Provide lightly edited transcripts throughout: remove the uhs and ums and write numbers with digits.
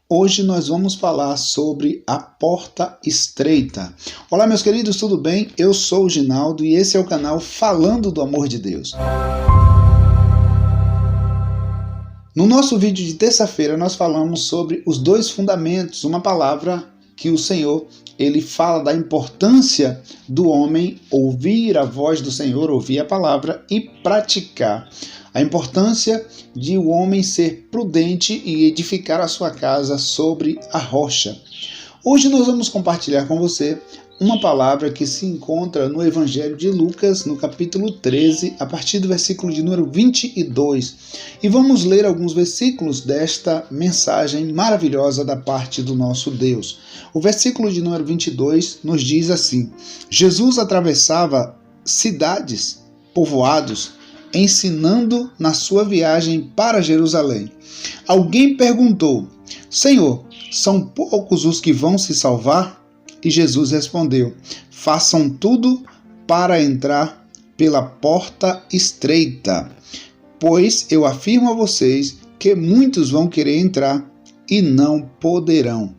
Hoje nós vamos falar sobre a porta estreita. Olá, meus queridos, tudo bem? Eu sou o Ginaldo e esse é o canal Falando do Amor de Deus. No nosso vídeo de terça-feira nós falamos sobre os dois fundamentos, uma palavra que o Senhor, ele fala da importância do homem ouvir a voz do Senhor, ouvir a palavra e praticar. A importância de o homem ser prudente e edificar a sua casa sobre a rocha. Hoje nós vamos compartilhar com você uma palavra que se encontra no Evangelho de Lucas, no capítulo 13, a partir do versículo de número 22. E vamos ler alguns versículos desta mensagem maravilhosa da parte do nosso Deus. O versículo de número 22 nos diz assim: Jesus atravessava cidades, povoados, ensinando na sua viagem para Jerusalém. Alguém perguntou: Senhor, são poucos os que vão se salvar? E Jesus respondeu: façam tudo para entrar pela porta estreita, pois eu afirmo a vocês que muitos vão querer entrar e não poderão.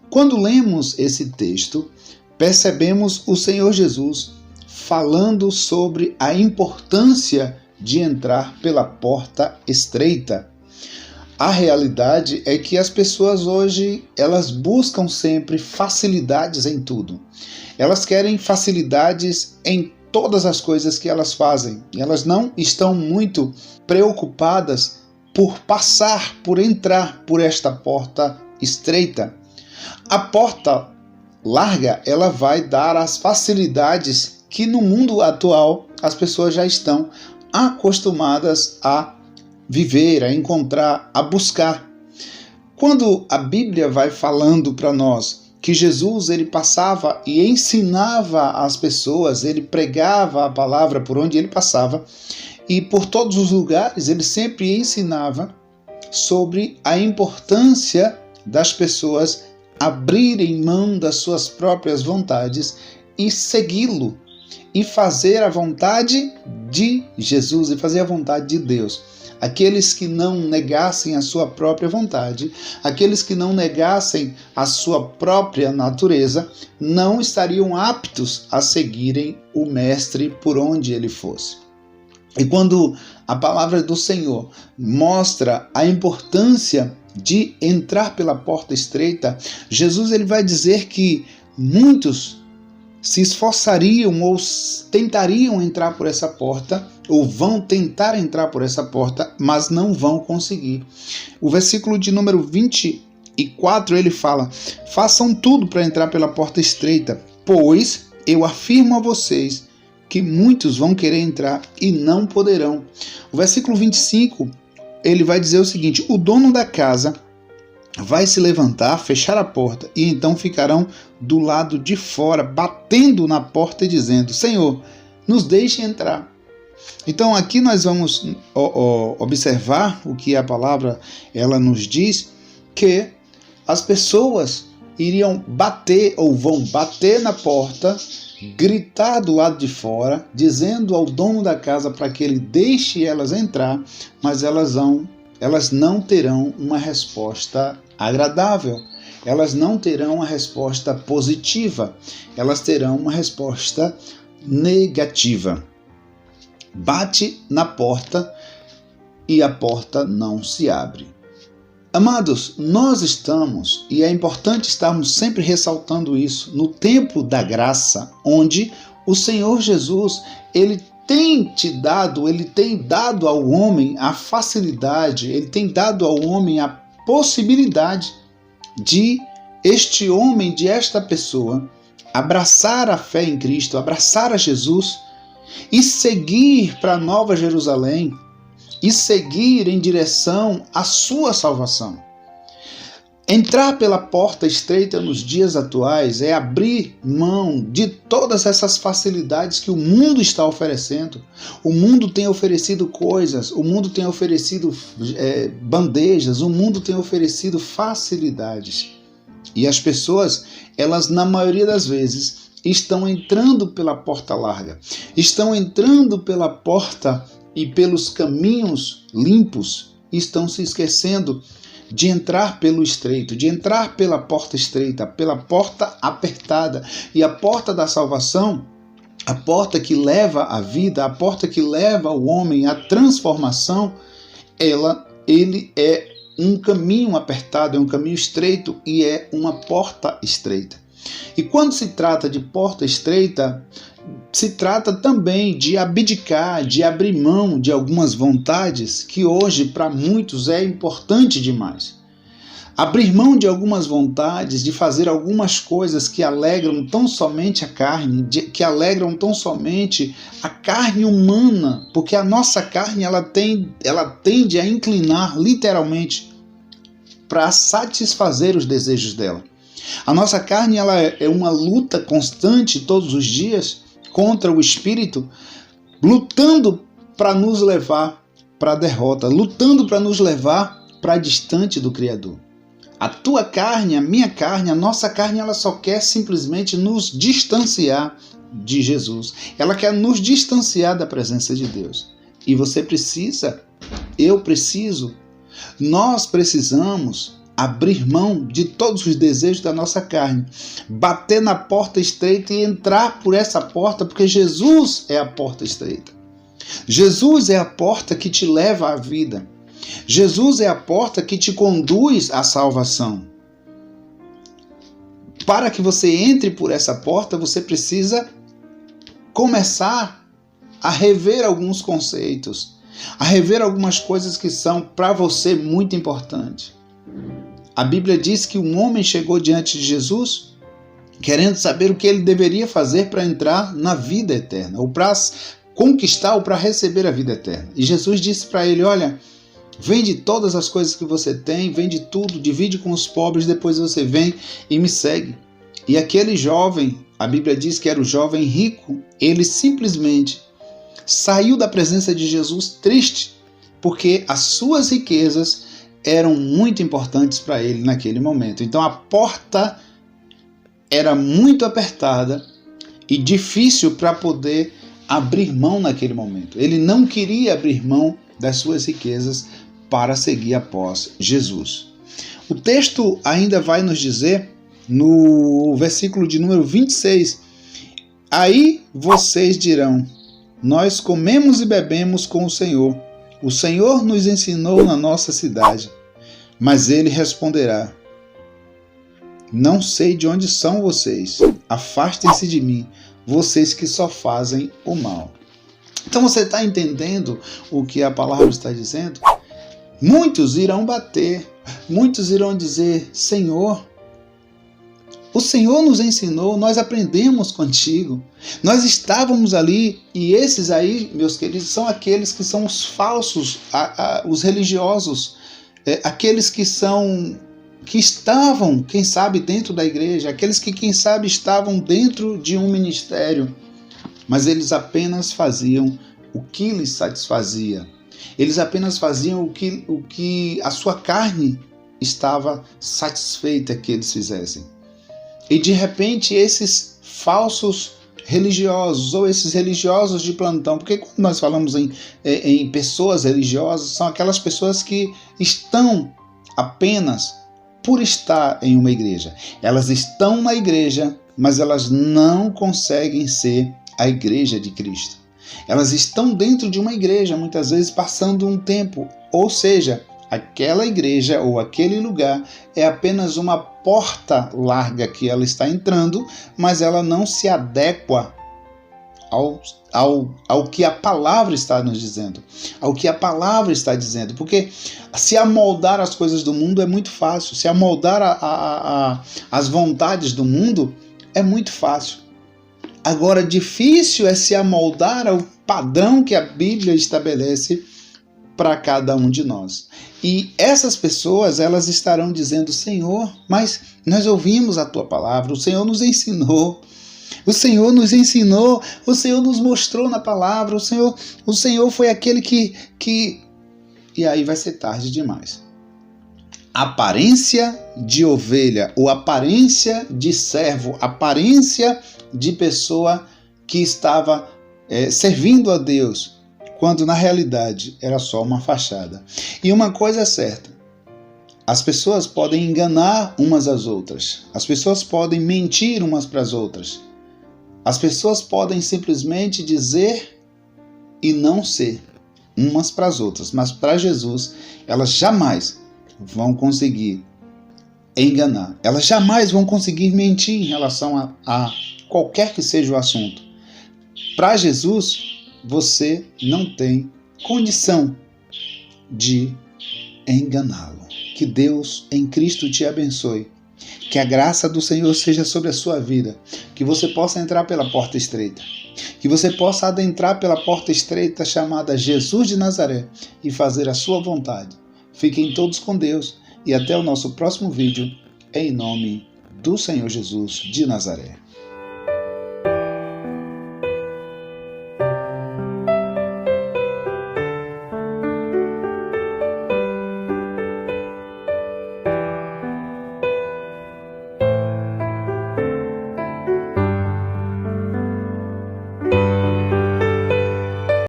Quando lemos esse texto, percebemos o Senhor Jesus falando sobre a importância de entrar pela porta estreita. A realidade é que as pessoas hoje, elas buscam sempre facilidades em tudo. Elas querem facilidades em todas as coisas que elas fazem. E elas não estão muito preocupadas por passar, por entrar por esta porta estreita. A porta larga, ela vai dar as facilidades que no mundo atual as pessoas já estão acostumadas a viver, a encontrar, a buscar. Quando a Bíblia vai falando para nós que Jesus ele passava e ensinava as pessoas, ele pregava a palavra por onde ele passava e por todos os lugares ele sempre ensinava sobre a importância das pessoas abrirem mão das suas próprias vontades e segui-lo e fazer a vontade de Jesus e fazer a vontade de Deus. Aqueles que não negassem a sua própria vontade, aqueles que não negassem a sua própria natureza, não estariam aptos a seguirem o Mestre por onde ele fosse. E quando a palavra do Senhor mostra a importância de entrar pela porta estreita, Jesus ele vai dizer que muitos se esforçariam ou tentariam entrar por essa porta, ou vão tentar entrar por essa porta, mas não vão conseguir. O versículo de número 24, ele fala: façam tudo para entrar pela porta estreita, pois eu afirmo a vocês que muitos vão querer entrar e não poderão. O versículo 25, ele vai dizer o seguinte: o dono da casa vai se levantar, fechar a porta, e então ficarão do lado de fora, batendo na porta e dizendo: Senhor, nos deixe entrar. Então aqui nós vamos observar o que a palavra ela nos diz, que as pessoas iriam bater ou vão bater na porta, gritar do lado de fora, dizendo ao dono da casa para que ele deixe elas entrar, mas elas não terão uma resposta agradável, elas não terão uma resposta positiva, elas terão uma resposta negativa. Bate na porta e a porta não se abre. Amados, nós estamos, e é importante estarmos sempre ressaltando isso, no tempo da graça, onde o Senhor Jesus, ele tem dado ao homem a facilidade, ele tem dado ao homem a possibilidade de este homem, de esta pessoa, abraçar a fé em Cristo, abraçar a Jesus e seguir para Nova Jerusalém e seguir em direção à sua salvação. Entrar pela porta estreita nos dias atuais é abrir mão de todas essas facilidades que o mundo está oferecendo. O mundo tem oferecido coisas, o mundo tem oferecido bandejas, o mundo tem oferecido facilidades. E as pessoas, elas na maioria das vezes, estão entrando pela porta larga, estão entrando pela porta e pelos caminhos limpos, e estão se esquecendo de entrar pelo estreito, de entrar pela porta estreita, pela porta apertada. E a porta da salvação, a porta que leva à vida, a porta que leva o homem à transformação, ele é um caminho apertado, é um caminho estreito e é uma porta estreita. E quando se trata de porta estreita, se trata também de abdicar, de abrir mão de algumas vontades que hoje para muitos é importante demais. Abrir mão de algumas vontades, de fazer algumas coisas que alegram tão somente a carne, que alegram tão somente a carne humana, porque a nossa carne ela tende a inclinar literalmente para satisfazer os desejos dela. A nossa carne ela é uma luta constante todos os dias contra o espírito, lutando para nos levar para a derrota, lutando para nos levar para distante do Criador. A tua carne, a minha carne, a nossa carne, ela só quer simplesmente nos distanciar de Jesus. Ela quer nos distanciar da presença de Deus. E você precisa, eu preciso, nós precisamos abrir mão de todos os desejos da nossa carne, bater na porta estreita e entrar por essa porta, porque Jesus é a porta estreita. Jesus é a porta que te leva à vida. Jesus é a porta que te conduz à salvação. Para que você entre por essa porta, você precisa começar a rever alguns conceitos, a rever algumas coisas que são para você muito importantes. A Bíblia diz que um homem chegou diante de Jesus querendo saber o que ele deveria fazer para entrar na vida eterna, ou para conquistar ou para receber a vida eterna. E Jesus disse para ele, olha, vende todas as coisas que você tem, vende tudo, divide com os pobres, depois você vem e me segue. E aquele jovem, a Bíblia diz que era o jovem rico, ele simplesmente saiu da presença de Jesus triste, porque as suas riquezas eram muito importantes para ele naquele momento. Então a porta era muito apertada e difícil para poder abrir mão naquele momento. Ele não queria abrir mão das suas riquezas para seguir após Jesus. O texto ainda vai nos dizer, no versículo de número 26, aí vocês dirão, nós comemos e bebemos com o Senhor nos ensinou na nossa cidade. Mas ele responderá, não sei de onde são vocês, afastem-se de mim, vocês que só fazem o mal. Então você está entendendo o que a palavra está dizendo? Muitos irão bater, muitos irão dizer, Senhor, o Senhor nos ensinou, nós aprendemos contigo, nós estávamos ali, e esses aí, meus queridos, são aqueles que são os falsos, os religiosos, aqueles que estavam, quem sabe, dentro da igreja, aqueles que, quem sabe, estavam dentro de um ministério, mas eles apenas faziam o que lhes satisfazia, eles apenas faziam o que a sua carne estava satisfeita que eles fizessem. E de repente esses falsos religiosos ou esses religiosos de plantão, porque quando nós falamos em pessoas religiosas, são aquelas pessoas que estão apenas por estar em uma igreja. Elas estão na igreja, mas elas não conseguem ser a igreja de Cristo. Elas estão dentro de uma igreja, muitas vezes passando um tempo, ou seja, aquela igreja ou aquele lugar é apenas uma porta larga que ela está entrando, mas ela não se adequa ao que a palavra está nos dizendo, ao que a palavra está dizendo, porque se amoldar as coisas do mundo é muito fácil, se amoldar as vontades do mundo é muito fácil. Agora, difícil é se amoldar ao padrão que a Bíblia estabelece para cada um de nós. E essas pessoas, elas estarão dizendo, Senhor, mas nós ouvimos a tua palavra, o Senhor nos ensinou, o Senhor nos ensinou, o Senhor nos mostrou na palavra, o Senhor foi aquele que... E aí vai ser tarde demais. Aparência de ovelha, ou aparência de servo, aparência de pessoa que estava servindo a Deus, quando na realidade era só uma fachada. E uma coisa é certa, As pessoas podem enganar umas às outras. As pessoas podem mentir umas para as outras. As pessoas podem simplesmente dizer e não ser umas para as outras. Mas para Jesus, elas jamais vão conseguir enganar. Elas jamais vão conseguir mentir em relação a qualquer que seja o assunto. Para Jesus, você não tem condição de enganá-lo. Que Deus em Cristo te abençoe. Que a graça do Senhor seja sobre a sua vida. Que você possa entrar pela porta estreita. Que você possa adentrar pela porta estreita chamada Jesus de Nazaré e fazer a sua vontade. Fiquem todos com Deus e até o nosso próximo vídeo, em nome do Senhor Jesus de Nazaré.